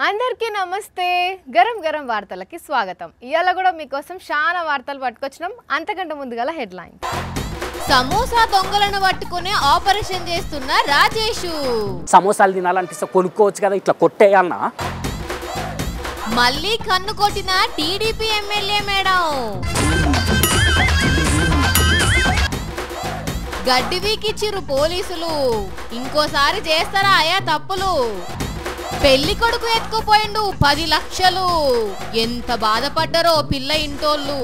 అందరికీ నమస్తే గరం గరం వార్తలకి స్వాగతం ఇయాల కూడా మీకోసం చాలా వార్తలు పట్టుకొచ్చినాం అంతకంటే ముందుగాల హెడ్లైన్ సమోసా దొంగలను పట్టుకునే ఆపరేషన్ చేస్తున్న రాజేషు సమోసాలు తినాలనిపిస్తే కొనుక్కోవచ్చు కదా ఇట్లా కొట్టేయాలన్నా మళ్ళీ కన్ను కొట్టిన టీడీపీ ఎమ్మెల్యే మేడం గడ్డి వీకిచ్చిరు పోలీసులు ఇంకోసారి చేస్తారా ఆయా తప్పులు పెళ్లి కొడుకు ఎత్తుకుపోయిండు 10 లక్షలు ఎంత బాధపడ్డారో పిల్ల ఇంటోళ్ళు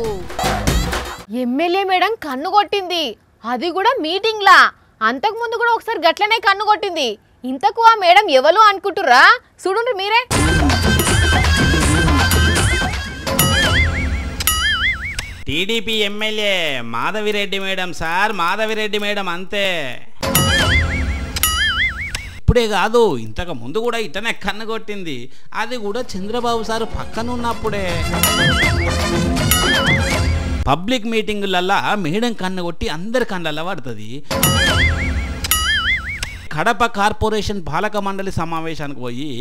ఎమ్మెల్యే మేడం కన్ను కొట్టింది అది కూడా మీటింగ్ లా అంతకు ముందు కూడా ఒకసారి గట్లనే కన్ను కొట్టింది ఇంతకు ఆ మేడం ఎవరు అనుకుంటురా చూడండి మీరే TDP MLA Madhavi Reddy madam sir Madhavi Reddy madam అంతే ఇప్పుడే కాదు ఇంతకు ముందు కూడా ఇటనే కన్ను కొట్టింది అది కూడా చంద్రబాబు సార్ పక్కన ఉన్నప్పుడే పబ్లిక్ మీటింగులల్లా మేడం కన్ను కొట్టి అందరి కళ్ళల్లో పడుతుంది కడప కార్పొరేషన్ పాలక మండలి సమావేశానికి పోయి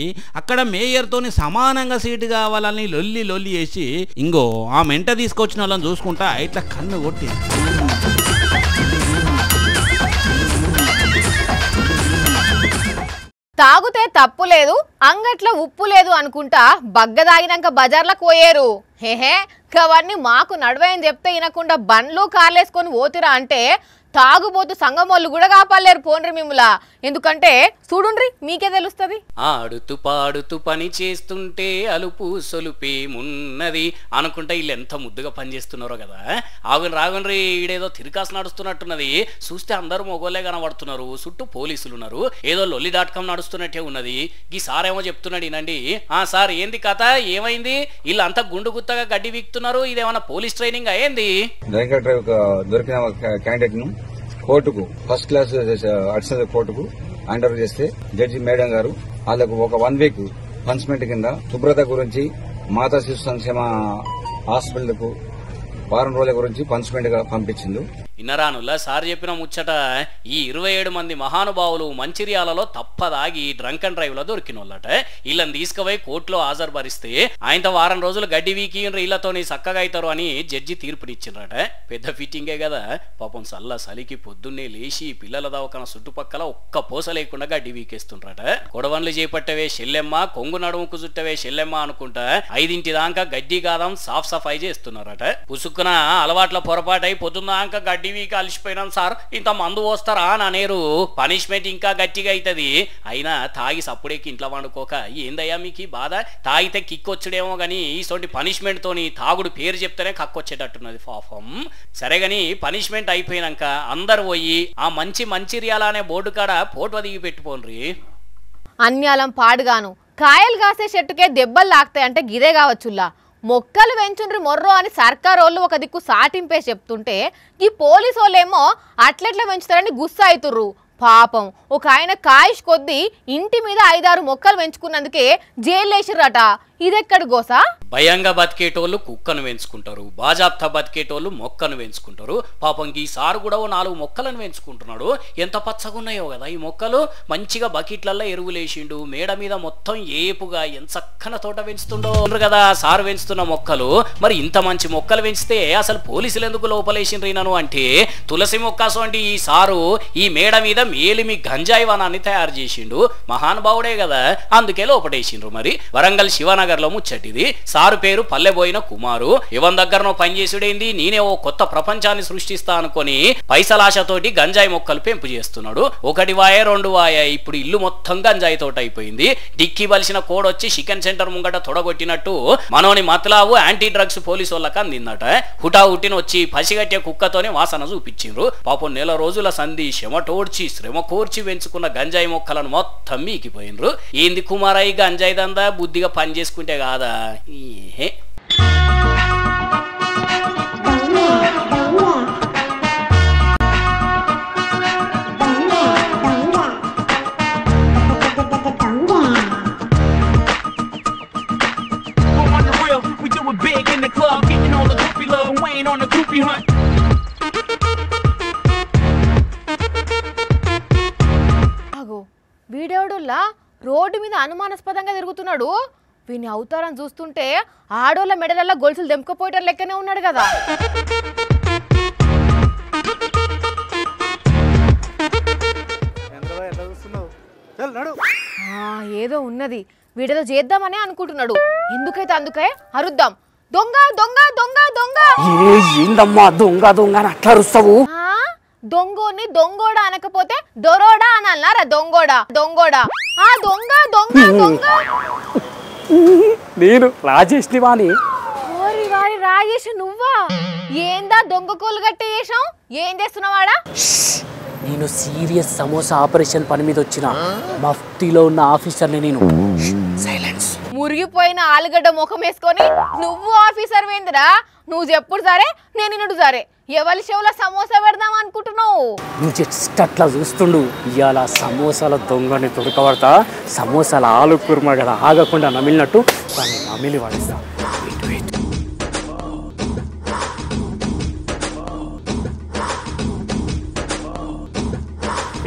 అక్కడ మేయర్తోని సమానంగా సీటు కావాలని లొల్లి వేసి ఇంకో ఆ మెంట తీసుకొచ్చిన వాళ్ళని చూసుకుంటా ఇట్లా కన్ను కొట్టి తాగుతే తప్పు లేదు అంగట్లో ఉప్పు లేదు అనుకుంటా బగ్గ తాగినాక బజార్లకు పోయేరు హేహే అవన్నీ మాకు నడవని చెప్తే వినకుండా బండ్లు కార్లేసుకొని పోతిరా అంటే తాగుబోతు సంగమోళ్ళు కూడా కాపాడలేరు పోండ్రి మిమ్ములా ఎందుకంటే చూడుండ్రి మీకే తెలుస్తుంది ఆడుతూ పాడుతూ పని చేస్తుంటే అలుపు సొలుపేమున్నది అనుకుంటా వీళ్ళు ఎంత ముద్దుగా పని చేస్తున్నారో కదా రాగుండ్రి ఈడేదో తిరికాసు నడుస్తున్నట్టున్నది చూస్తే అందరూ మొగోళ్ళే కనబడుతున్నారు చుట్టూ పోలీసులు ఉన్నారు ఏదో లొల్లి.com నడుస్తున్నట్టే ఉన్నది ఈ సార్ ఏమో చెప్తున్నాడు వినండి సార్ ఏంది కథ ఏమైంది వీళ్ళు అంతా గుండు గుత్తగా గడ్డి వీక్తున్నారు ఇదేమన్నా పోలీస్ ట్రైనింగ్ అయ్యింది దొరికిన క్యాండిడేట్ ను కోర్టుకు ఫస్ట్ క్లాస్ అడిషనల్ కోర్టుకు హ్యాండ్ ఓవర్ చేస్తే జడ్జి మేడం గారు వాళ్ళకు ఒక 1 వీక్ పనిష్మెంట్ కింద శుభ్రత గురించి మాతా శిశు సంక్షేమ హాస్పిటల్ కు వారం రోజుల గురించి పనిష్మెంట్ గా పంపించింది ఇన్నరానుల్లా సార్ చెప్పిన ముచ్చట ఈ 27 మంది మహానుభావులు మంచిర్యాలలో తప్పదాగి డ్రంక్ అండ్ డ్రైవ్ లో దొరికినోళ్ళట వీళ్ళని తీసుకుపోయి కోర్టులో హాజరుపరిస్తే ఆయనతో వారం రోజులు గడ్డి వీకి ఇళ్లతోని చక్కగా అవుతారు అని జడ్జి తీర్పునిచ్చిండ్రట పెద్ద ఫిట్టింగే కదా పాపం చలికి పొద్దున్నే లేచి పిల్లల దవకన చుట్టుపక్కల ఒక్క పోస లేకుండా గడ్డి వీకేస్తుండ్రట కొడవన్లు చేపట్టవే చెల్లెమ్మ కొంగు నడుముకు చుట్టవే చెల్లెమ్మ అనుకుంటా 5 దాకా గడ్డి గాదం సాఫ్ సఫాయి చేస్తున్నారట పుసుక్కున అలవాట్ల పొరపాటై పొద్దున్నాక గడ్డి వీకి అలిసిపోయినాం సార్ ఇంత మందు పోస్తారా అని అనేరు పనిష్మెంట్ ఇంకా గట్టిగా అవుతుంది అయినా తాగి సప్పుడేకి ఇంట్లో వండుకోక ఏందయ్యా మీకు బాధ తాగితే కిక్కొచ్చుడేమో గానీ ఈసోటి పనిష్మెంట్ తోని తాగుడు పేరు చెప్తేనే కక్కొచ్చేటట్టున్నది పాపం సరే గాని పనిష్మెంట్ అయిపోయినాక అందరు పోయి ఆ మంచిర్యాల అనే బోర్డు కాడ ఫోటో దిగి పెట్టుకోండి అన్యాలం పాడుగాను కాయలు కాసే చెట్టుకే దెబ్బలు లాక్తాయంటే గిదే కావచ్చుల్లా మొక్కలు పెంచుండ్రి మొర్రో అని సర్కారోళ్ళు ఒక దిక్కు సాటింపే చెప్తుంటే ఈ పోలీసు వాళ్ళేమో అట్లెట్లా పెంచుతారని గుస్సా అవుతుర్రు పాపం ఒక ఆయన కాయిష్ కొద్దీ ఇంటి మీద 5-6 మొక్కలు పెంచుకున్నందుకే జైలు వేసిర్రట ఇదెక్కడి గోసా భయంగా బతికేటోళ్ళు కుక్కను పెంచుకుంటారు బాజాప్తా బతికేటోళ్ళు మొక్కను పెంచుకుంటారు పాపం ఈ సారు కూడా 4 మొక్కలను పెంచుకుంటున్నాడు ఎంత పచ్చగా ఉన్నాయో కదా ఈ మొక్కలు మంచిగా బకెట్లల్లో ఎరువులేసిండు మేడ మీద మొత్తం ఏపుగా ఎంత చక్కన తోట పెంచుతుండో కదా సారు పెంచుతున్న మొక్కలు మరి ఇంత మంచి మొక్కలు పెంచితే అసలు పోలీసులు ఎందుకు లోపలేసిండ్రు అంటే తులసి మొక్కసు అంటే ఈ సారు ఈ మేడ మీద మేలిమి గంజాయి వనాన్ని తయారు చేసిండు మహానుభావుడే కదా అందుకే లోపటేసిండ్రు మరి వరంగల్ శివనగర్ లో ముచ్చటిది సారు పేరు పల్లెబోయిన కుమారు ఇవన్ దగ్గరనో పనిచేసుడేంది నేనే ఓ కొత్త ప్రపంచాన్ని సృష్టిస్తా అనుకొని పైసలాశతోటి గంజాయి మొక్కలు పెంపు చేస్తున్నాడు 1 వాయ 2 వాయ ఇప్పుడు ఇల్లు మొత్తం గంజాయి తోట అయిపోయింది డిక్కి బలిసిన కోడొచ్చి చికెన్ సెంటర్ ముంగట తొడగొట్టినట్టు మనోని మతలావు యాంటీ డ్రగ్స్ పోలీసు వాళ్ళకి అందిందట హుటాహుటిని వచ్చి పసిగట్టే కుక్కతోని వాసన చూపించిండ్రు పాపం 1 రోజుల సంధి శ్రమ కోర్చి పెంచుకున్న గంజాయి మొక్కలను మొత్తం మీకిపోయినరు ఏంది కుమారయ్య గంజాయి దందా బుద్ధిగా పని చేసుకుంటే కాదా వీడియోడుల్లా రోడ్డు మీద అనుమానాస్పదంగా తిరుగుతున్నాడు వీని అవతారం చూస్తుంటే ఆడోళ్ళ మెడలల్లో గొలుసులు దెంపుకపోయేటోళ్ళు లెక్కనే ఉన్నాడు కదా. ఏదో ఉన్నది, వీడిలో చేద్దామనే అనుకుంటున్నాడు. ఎందుకైతే అందుకే అరుద్దాం, దొంగ దొంగ దొంగ దొంగ. ఏందమ్మా దొంగ దొంగ అని అట్లా అరుస్తావు? దొంగోని దొంగోడా అనకపోతే దొరోడా అనాలరా? దొంగోడా దొంగోడా, ఆ దొంగ దొంగ దొంగ. నేను రాజేష్ని వాణి. ఓరి వారి రాజేష్ నువ్వా? ఏందా దొంగ కోలు గట్టి చేసావు? ఏం చేస్తున్నావాడా? నేను సీరియస్ సమోసా ఆపరేషన్ పని మీద వచ్చిన మఫ్టీలో ఉన్న ఆఫీసర్ని నేను. సైలెన్స్. మురిగిపోయిన ఆలుగడ్డ ముఖం వేసుకొని నువ్వు ఆఫీసర్ వేందిరా? నువ్వు చెప్పుడు సరే, నేను నిన్నుడు సరే. ఎవరి చెవుల సమోసా పెడదాం అనుకుంటున్నావు? నువ్వు జస్ట్ అట్లా చూస్తుండు. ఇవాళ సమోసాల దొంగని దొరకబడతా. సమోసాల ఆలు కుర్మ కదా ఆగకుండా నమిలినట్టు దాన్ని నమిలి వాడిస్తా.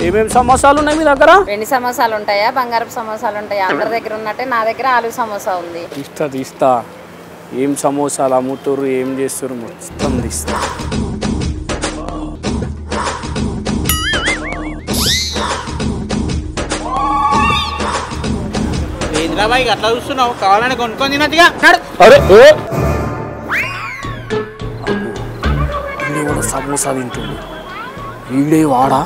ఏమేమి సమోసాలు ఉన్నాయి మీ దగ్గర? వెండి సమోసాలు ఉంటాయా, బంగారపు సమోసాలు ఉంటాయా? అందరి దగ్గర ఉన్నట్టే నా దగ్గర ఆలు సమోసా ఉంది. తీస్తా. ఏం సమోసాలు అమ్ముతారు, ఏం చేస్తారు మొత్తం తీస్తా. అట్లా చూస్తున్నావు, కావాలని కొనుక్కొని తినట్టుగా. అరే వీడే కూడా సమోసా తింటుంది. వీడే వాడా,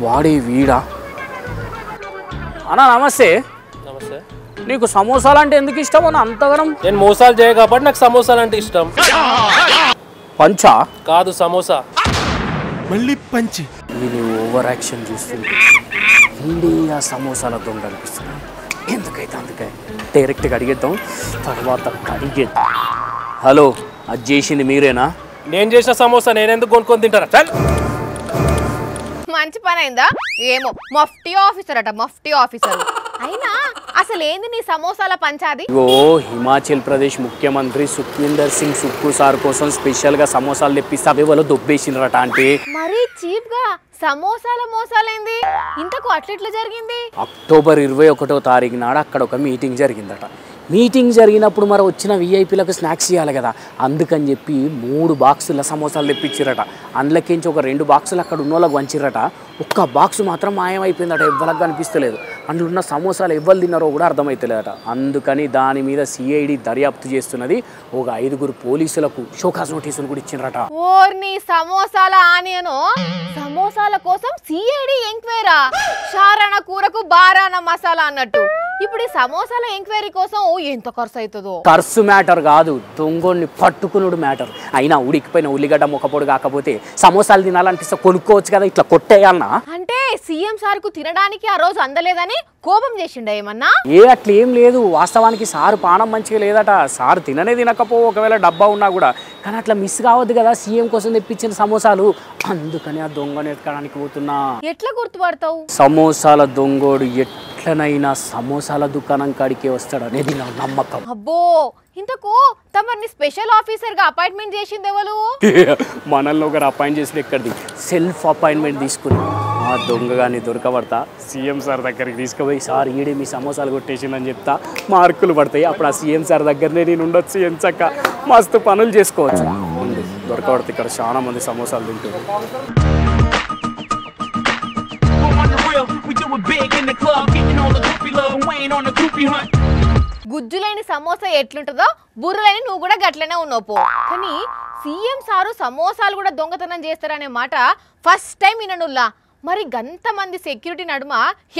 వాడే వీడా? అన్నా నమస్తే. నమస్తే. నీకు సమోసాలు అంటే ఎందుకు ఇష్టం అన్న అంతగనం? నేను మోసాలు చేయ కాబట్టి నాకు సమోసాలు అంటే ఇష్టం. పంచా కాదు సమోసా. మళ్ళీ పంచి. వీడు ఓవర్ యాక్షన్ చూస్తుంది. వీడే ఆ సమోసాల దొంగ అనిపిస్తున్నాడు. ఎందుకైతే అందుకే డైరెక్ట్గా అడిగేద్దాం, తర్వాత కడిగేద్దాం. హలో, అది చేసింది మీరేనా? నేను చేసిన సమోసా నేనెందుకు కొనుక్కొని తింటారా? మంచి పని అయిందా? ఏమో మఫ్టీ ఆఫీసర్ అట, మఫ్టీ ఆఫీసర్. అయినా అసలు ఏంది నీ సమోసాల పంచాది? ఓ హిమాచల్ ప్రదేశ్ ముఖ్యమంత్రి సుఖ్వీందర్ సింగ్ సుక్కు సార్ కోసం స్పెషల్ గా సమోసాలు తెప్పిస్తే అవి వాళ్ళు దొబ్బేసినరట. అంటే మరీ చీప్ గా సమోసాల మోసాలేంది? ఇంతకు అట్లెట్లా జరిగింది? అక్టోబర్ 21వ తారీఖు నాడు అక్కడ ఒక మీటింగ్ జరిగిందట. మీటింగ్ జరిగినప్పుడు మరి వచ్చిన విఐపీలకు స్నాక్స్ చేయాలి కదా, అందుకని చెప్పి 3 బాక్సుల సమోసాలు తెప్పించిరట. అందులోకించి ఒక 2 బాక్సులు అక్కడ ఉన్న వాళ్ళకి వంచిరట. ఒక్క బాక్సు మాత్రం మాయమైపోయిందట, ఎవ్వరికి కనిపిస్తలేదు. అందులో ఉన్న సమోసాలు ఎవ్వరు తిన్నారో కూడా అర్థమవుతలేదట. అందుకని దాని మీద సిఐడి దర్యాప్తు చేస్తున్నది. ఒక 5 పోలీసులకు షోకాస్ నోటీసులు కూడా ఇచ్చినరట. ఓర్ని సమోసాల ఆనియను, సమోసాల కోసం సిఐడి ఎంక్వైరా. షారాన కూరకు బారాన మసాలా అన్నట్టు. ఇప్పుడు ఈ సమోసాల ఎంక్వైరీ కోసం ఎంత ఖర్చు అవుతుందో? ఖర్చు మ్యాటర్ కాదు, దొంగోని పట్టుకునుడు మ్యాటర్. అయినా ఉడికిపోయిన ఉల్లిగడ్డ మొక్కపొడి కాకపోతే సమోసాలు తినాలనిపిస్తే కొనుక్కోవచ్చు కదా, ఇట్లా కొట్టేయాలన్నా? అంటే సీఎం సార్ కు తినడానికి ఆ రోజు అందలేదని కోపం చేసిండ ఏమన్నా? అట్లా ఏం లేదు. వాస్తవానికి సారు పానం మంచిగా లేదట. సారు తినకపో ఒకవేళ డబ్బా ఉన్నా కూడా, కానీ అట్లా మిస్ కావద్దు కదా సీఎం కోసం తెప్పించిన సమోసాలు. అందుకని ఆ దొంగను ఎత్తుకోవడానికి పోతున్నా. ఎట్లా గుర్తుపడతావు? సమోసాల దొంగోడు ఎట్లనైనా సమోసాల దుకాణం కాడికే వస్తాడు అనేది నా నమ్మకం. అబ్బో, ఇంతకు తమని స్పెషల్ ఆఫీసర్ గా అపాయింట్మెంట్ చేసింది ఎవరు? మనల్ని ఒకరు అపాయింట్ చేసిన ఎక్కడిది, సెల్ఫ్ అపాయింట్మెంట్ తీసుకుని ఆ దొంగగాని దొరకబడతా సీఎం సార్ దగ్గరికి తీసుకుపోయి, సార్ ఈడే మీ సమోసాలు కొట్టేసిందని చెప్తా, మార్కులు పడతాయి. అప్పుడు ఆ సీఎం సార్ దగ్గరనే నేను ఉండొచ్చు, ఎంచక్క మస్తు పనులు చేసుకోవచ్చు. దొరకబడితే ఇక్కడ చాలా మంది సమోసాలు తింటారు. గుజ్జులేని సమోసా ఎట్లుంటుందో బుర్రలేని నువ్వు కూడా గట్లనే ఉన్నావు పో. కానీ సీఎం సారు సమోసాలు కూడా దొంగతనం చేస్తారనే మాట ఫస్ట్ టైం విననుల్లా. మరి గంతమంది సెక్యూరిటీ నడుమ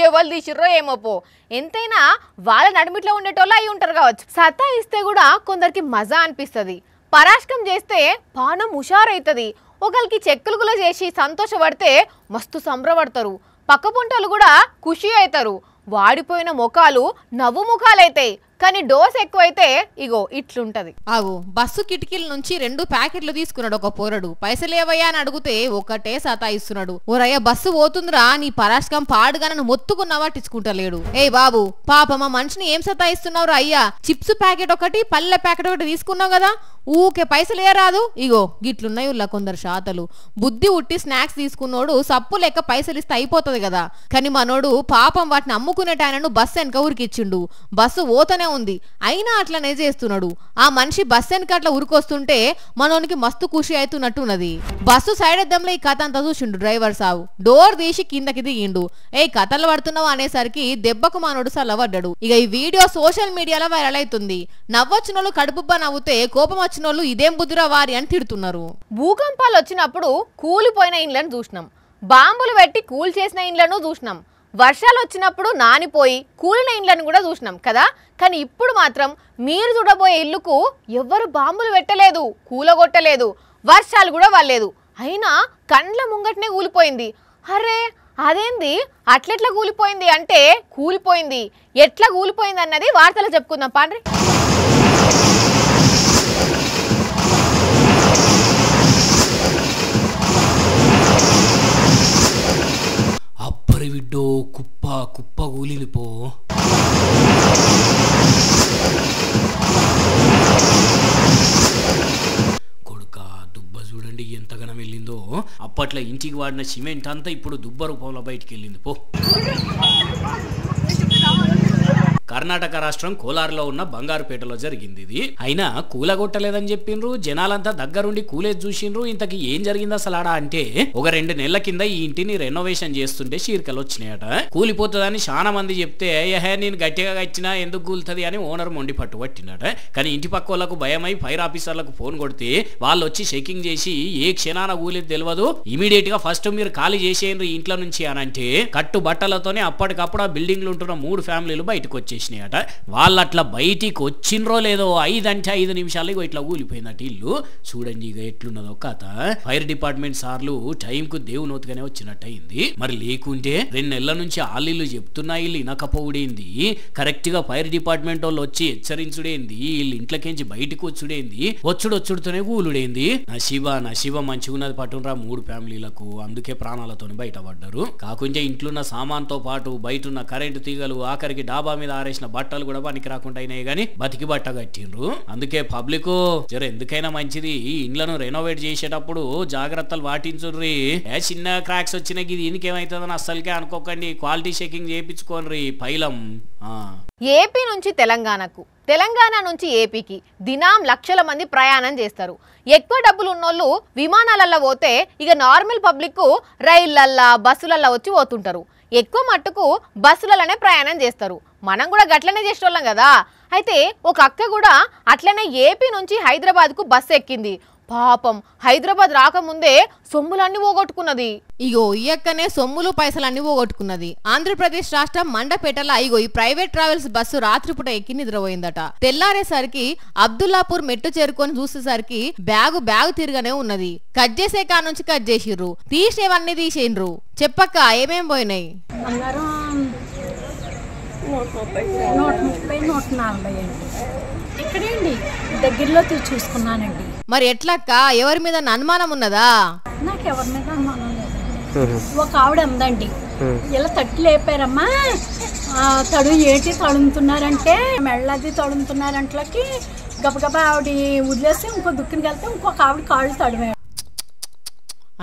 ఎవరు తీసిర్రో ఏమో పో. ఎంతైనా వాళ్ళ నడుమిట్లో ఉండేటోళ్ళు అయి ఉంటారు కావచ్చు. సత్తా ఇస్తే కూడా కొందరికి మజా అనిపిస్తుంది, పరాష్కం చేస్తే పానం హుషారైతుంది. ఒకరికి చెక్కులుగులో చేసి సంతోషపడితే మస్తు సంబరపడతారు. పక్క పొంటోళ్ళు కూడా ఖుషి అవుతారు. వాడిపోయిన ముఖాలు నవ్వు ముఖాలైతాయి. కానీ డోస్ ఎక్కువైతే ఇగో ఇట్లుంటది. ఆగు, బస్సు కిటికీల నుంచి 2 ప్యాకెట్లు తీసుకున్నాడు ఒక పోరడు. పైసలేవయ్యా అని అడిగితే ఒకటే సతాయిస్తున్నాడు. ఓరయ్య బస్సు పోతుందిరా, నీ పరాష్కం పాడుగా నన్ను మొత్తుకున్నా పట్టించుకుంటలేడు. ఏ బాబు, పాప మా మనిషిని ఏం సతాయిస్తున్నావు రా అయ్యా? చిప్స్ ప్యాకెట్ ఒకటి, పల్లె ప్యాకెట్ ఒకటి తీసుకున్నావు కదా, ఊకే పైసలే రాదు. ఇగో గిట్లున్నాయి ఉల్లా కొందరు శాతలు. బుద్ధి ఉట్టి స్నాక్స్ తీసుకున్నోడు సప్పు లెక్క పైసలు ఇస్తే అయిపోతుంది కదా. కానీ మనోడు పాపం వాటిని అమ్ముకునేటాయనను బస్సు వెనక ఊరికిచ్చిండు. బస్సు ఓతనే పక్కనే ఉంది అయినా అట్లనే చేస్తున్నాడు. ఆ మనిషి బస్సు వెనకట్ల ఉరికొస్తుంటే మనోనికి మస్తు ఖుషి అవుతున్నట్టున్నది. బస్సు సైడ్ అద్దంలో ఈ కథ అంతా చూసిండు డ్రైవర్ సావు. డోర్ తీసి కిందకి దిగిండు. కథలు పడుతున్నావు అనేసరికి దెబ్బకు మనోడు సల్లబడ్డాడు. ఇక ఈ వీడియో సోషల్ మీడియాలో వైరల్ అవుతుంది. నవ్వొచ్చినోళ్ళు కడుపుబ్బ నవ్వుతే కోపం వచ్చినోళ్ళు ఇదేం బుద్ధిరా వారి అని తిడుతున్నారు. భూకంపాలు వచ్చినప్పుడు కూలిపోయిన ఇండ్లను చూసినాం, బాంబులు పెట్టి కూల్ చేసిన ఇండ్లను చూసినాం, వర్షాలు వచ్చినప్పుడు నానిపోయి కూలిన ఇండ్లను కూడా చూసినాం కదా. కానీ ఇప్పుడు మాత్రం మీరు చూడబోయే ఇల్లుకు ఎవ్వరు బాంబులు పెట్టలేదు, కూలగొట్టలేదు, వర్షాలు కూడా వాళ్ళలేదు, అయినా కండ్ల ముంగట్నే కూలిపోయింది. అరే అదేంది అట్లెట్లా కూలిపోయింది అంటే కూలిపోయింది, ఎట్లా కూలిపోయింది అన్నది వార్తలు చెప్పుకుందాం పాండ్రి. అప్పరి విడ్డో కుప్ప కుప్ప కూలింది పో. కొడుకా దుబ్బ చూడండి ఎంతగానో వెళ్ళిందో. అప్పట్లో ఇంటికి వాడిన సిమెంట్ అంతా ఇప్పుడు దుబ్బ రూపంలో బయటికి వెళ్ళింది పో. కర్ణాటక రాష్ట్రం కోలార్లో ఉన్న బంగారుపేటలో జరిగింది ఇది. అయినా కూలగొట్టలేదని చెప్పిండ్రు, జనాలంతా దగ్గరుండి కూలేజ్ చూసిండ్రు. ఇంతకి ఏం జరిగింది అసలు ఆడ అంటే, ఒక 2 నెలల కింద ఈ ఇంటిని రెనోవేషన్ చేస్తుంటే చీరికలు వచ్చినాయట. కూలిపోతుందని చాలా మంది చెప్తే నేను గట్టిగా కచ్చినా ఎందుకు కూలుతుంది అని ఓనర్ మొండి పట్టుబట్టినట. కానీ ఇంటి పక్క వాళ్ళకు భయమై ఫైర్ ఆఫీసర్లకు ఫోన్ కొడితే వాళ్ళు వచ్చి చెకింగ్ చేసి ఏ క్షణాన కూలేది తెలియదు, ఇమీడియట్ గా ఫస్ట్ మీరు ఖాళీ చేసేయండి ఇంట్లో నుంచి అని అంటే కట్టు బట్టలతోనే అప్పటికప్పుడు ఆ బిల్డింగ్లు ఉంటున్న 3 ఫ్యామిలీలు బయటకు వచ్చేసినాయట. వాళ్ళు అట్లా బయటికి వచ్చిండ్రో లేదో 5 అంటే 5 నిమిషాలు ఇట్లా కూలిపోయిందట ఇల్లు. చూడండి ఇక ఎట్లున్నదో కథ. ఫైర్ డిపార్ట్మెంట్ సార్లు టైంకు దేవునోతుగానే వచ్చినట్టు అయింది. మరి లేకుంటే 2 నెలల నుంచి ఆల్లీళ్ళు చెప్తున్నా ఇల్లు ఇనకపోవుడేంది, కరెక్ట్ గా ఫైర్ డిపార్ట్మెంట్ వాళ్ళు వచ్చి హెచ్చరించుడేంది, వీళ్ళు ఇంట్లోకించి బయటకు వచ్చుడేంది, వచ్చుడొచ్చుడుతోనే కూలుడేంది. నశివ మంచిగున్నది పట్టునరా 3 ఫ్యామిలీలకు, అందుకే ప్రాణాలతో బయటపడ్డారు. కాకుంటే ఇంట్లోన్న సామాన్తో పాటు బయటున్న కరెంటు తీగలు, ఆఖరికి డాబా మీద ఆరేసిన బట్టలు కూడా పనికి రాకుండా అయినాయి గానీ బతికి బట్ట కట్టిండ్రు. అందుకే పబ్లిక్ జర ఎందుకైనా మంచిది ఈ ఇండ్లను రెనోవేట్ చేసేటప్పుడు జాగ్రత్తలు పాటించుర్రి. చిన్న క్రాక్స్ వచ్చినాయి ఇది ఇంకేమైతుందని అస్సలకే అనుకోకండి, క్వాలిటీ చెకింగ్ చేయించుకోండి పైలం. ఏపీ నుంచి తెలంగాణకు, తెలంగాణ నుంచి ఏపీకి దినం లక్షల మంది ప్రయాణం చేస్తారు. ఎక్కువ డబ్బులు ఉన్నోళ్ళు విమానాలల్లో పోతే ఇక నార్మల్ పబ్లిక్ రైళ్లల్లా బస్సులల్లో వచ్చి పోతుంటారు. ఎక్కువ మట్టుకు బస్సులలోనే ప్రయాణం చేస్తారు. మనం కూడా గట్లనే చేసేవాళ్ళం కదా. అయితే ఒక అక్క కూడా అట్లనే ఏపీ నుంచి హైదరాబాద్కు బస్సు ఎక్కింది. పాపం హైదరాబాద్ రాకముందే సొమ్ములన్నీ పోగొట్టుకున్నది. ఇగో ఈ అక్కనే సొమ్ములు పైసలన్నీ పోగొట్టుకున్నది. ఆంధ్రప్రదేశ్ రాష్ట్రం మండపేటలో ఇగో ఈ ప్రైవేట్ ట్రావెల్స్ బస్సు రాత్రిపూట ఎక్కి నిద్రపోయిందట. తెల్లారేసరికి అబ్దుల్లాపూర్ మెట్టు చేరుకొని చూసేసరికి బ్యాగు తిరగానే ఉన్నది. కట్ చేసే కా నుంచి కట్ చేసిర్రు, తీసేవన్నీ తీసేయండ్రు. చెప్పక్క ఏమేం పోయినాయి? 130, 140 అండి. ఇక్కడేండి దగ్గరలో చూసుకున్నానండి. మరి ఎట్లక్క, ఎవరి మీద అనుమానం ఉన్నదా? నాకు ఎవరి మీద అనుమానం లేదండి. ఒక ఆవిడ ఉందండి, ఇలా తట్టు లేపారమ్మా, తడు ఏంటి తడుముతున్నారంటే మెళ్ళది తడుముతున్నారంట్లకి గబగబా ఆవిడ వదిలేసి ఇంకో దుక్కుని వెళ్తే ఇంకొక ఆవిడ కాళ్ళు తడిమే.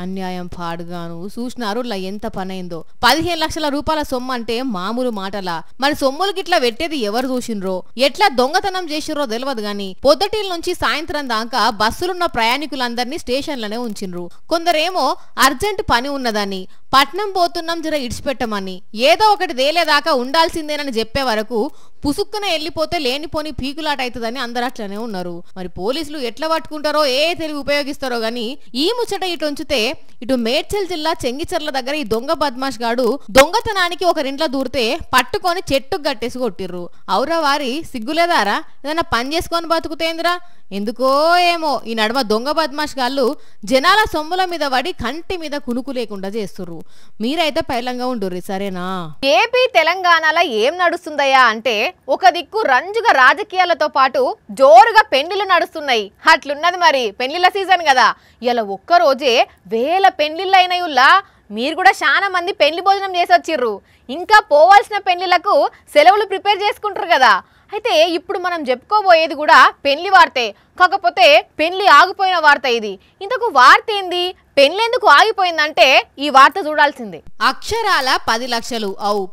అన్యాయం పాడుగాను చూసినారు ఎంత పనైందో. 15 లక్షల రూపాయల సొమ్ము అంటే మామూలు మాటలా? మరి సొమ్ములు గిట్లా పెట్టేది ఎవరు చూసిండ్రో, ఎట్లా దొంగతనం చేసిర్రో తెలియదు గాని పొద్దుటీల నుంచి సాయంత్రం దాకా బస్సులున్న ప్రయాణికులందరినీ స్టేషన్లనే ఉంచిండ్రు. కొందరేమో అర్జెంట్ పని ఉన్నదని, పట్నం పోతున్నాం జర ఇడిచిపెట్టమని, ఏదో ఒకటి దేలేదాకా ఉండాల్సిందేనని చెప్పే వరకు పుసుక్కున వెళ్ళిపోతే లేనిపోని పీకులాట అవుతుందని అందరు అట్లనే ఉన్నారు. మరి పోలీసులు ఎట్లా పట్టుకుంటారో ఏ తెలివి ఉపయోగిస్తారో గాని ఈ ముచ్చట ఇటు ఉంచితే ఇటు మేడ్చల్ జిల్లా చెంగిచెర్ల దగ్గర ఈ దొంగ బద్మాష్ గాడు దొంగతనానికి ఒకరింట్లో దూరితే పట్టుకొని చెట్టుకు గట్టేసి కొట్టిర్రు. అవురా వారి సిగ్గులేదారా? ఏదైనా పని చేసుకొని బతుకుతేందిరా? ఎందుకో ఏమో ఈ నడుమ దొంగ బద్మాష్ గాళ్ళు జనాల సొమ్ముల మీద పడి కంటి మీద కునుకు లేకుండా చేస్తుర్రు. మీరైతే పైలంగా ఉండుర్రి సరేనా? ఏపీ తెలంగాణలో ఏం నడుస్తుందయ్యా అంటే ఒక దిక్కు రంజుగా రాజకీయాలతో పాటు జోరుగా పెళ్లిళ్ళు నడుస్తున్నాయి. అట్లున్నది మరి పెళ్లిళ్ళ సీజన్ కదా. ఇలా ఒక్కరోజే 1000 పెళ్లిళ్ళు అయినాయుల్లా. మీరు కూడా చాలా మంది పెళ్లి భోజనం చేసి వచ్చిర్రు. ఇంకా పోవాల్సిన పెళ్లిళ్లకు సెలవులు ప్రిపేర్ చేసుకుంటారు కదా. అయితే ఇప్పుడు మనం చెప్పుకోబోయేది కూడా పెళ్లి వార్తే, కాకపోతే పెళ్లి ఆగిపోయిన వార్త ఇది. ఇంతకు వార్త ఏంది? పెళ్ళెందుకు ఆగిపోయిందంటే ఈ వార్త చూడాల్సిందే. అక్షరాల 10 లక్షలు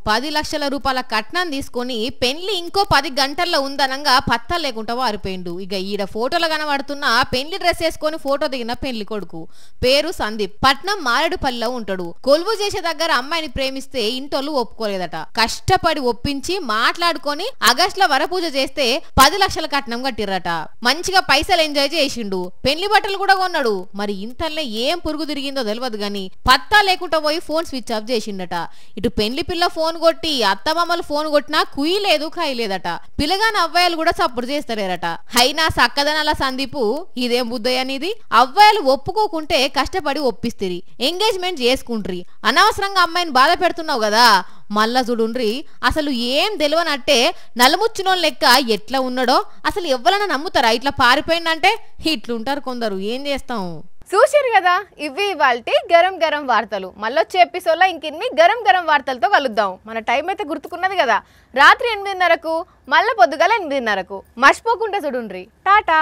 10 లక్షల రూపాయల కట్నం తీసుకొని పెళ్లి ఇంకో 10 గంటల్లో ఉందనంగా పత్తా లేకుండా వారిపోయిండు. ఇక ఈడ ఫోటోలో కనబడుతున్న పెళ్లి డ్రెస్ వేసుకొని ఫోటో దిగిన పెళ్లి కొడుకు పేరు సందీప్. పట్నం మారేడుపల్లిలో ఉంటాడు. కొలువు చేసే దగ్గర అమ్మాయిని ప్రేమిస్తే ఇంటోళ్ళు ఒప్పుకోలేదట. కష్టపడి ఒప్పించి మాట్లాడుకొని ఆగస్టులో వరపూజ చేస్తే 10 లక్షల కట్నం కట్టిరట. మంచిగా పైసలు ఎంజాయ్ చేసిండు. పెళ్లి బట్టలు కూడా కొన్నాడు. మరి ఇంతల్లే ఏం పురుగు తిరిగిందో తెలియదు గాని పత్తా లేకుండా పోయి ఫోన్ స్విచ్ ఆఫ్ చేసిండట. ఇటు పెళ్లి పిల్ల ఫోన్ కొట్టి అత్తమామలు ఫోన్ కొట్టినా కుయ్యి లేదు కాయి లేదట. పిల్లగాని అవ్వాయిలు కూడా సపోర్ట్ చేస్తలేరట. అయినా సక్కదనాల సందీపు ఇదేం బుద్ధయ్యనిది. అవ్వాయిలు ఒప్పుకోకుంటే కష్టపడి ఒప్పిస్తిరి, ఎంగేజ్మెంట్ చేసుకుంట్రి. అనవసరంగా అమ్మాయిని బాధ పెడుతున్నావు కదా. మళ్ళా చూడుండ్రి అసలు ఏం తెలియనట్టే నలుముచ్చినోళ్ళ లెక్క ఎట్లా ఉన్నాడో. అసలు ఎవ్వరైనా నమ్ముతారా ఇట్లా పారిపోయిందంటే? ఇట్లుంటారు కొందరు, ఏం చేస్తాం. చూసారు కదా, ఇవి ఇవాల్టి గరం గరం వార్తలు. మళ్ళొచ్చే ఎపిసోడ్లో ఇంకిన్ని గరం గరం వార్తలతో కలుద్దాం. మన టైం అయితే గుర్తుకున్నది కదా, రాత్రి 8:30కు, మళ్ళీ పొద్దుగాల 8:30కు. మర్చిపోకుండా చూడుండ్రి. టాటా.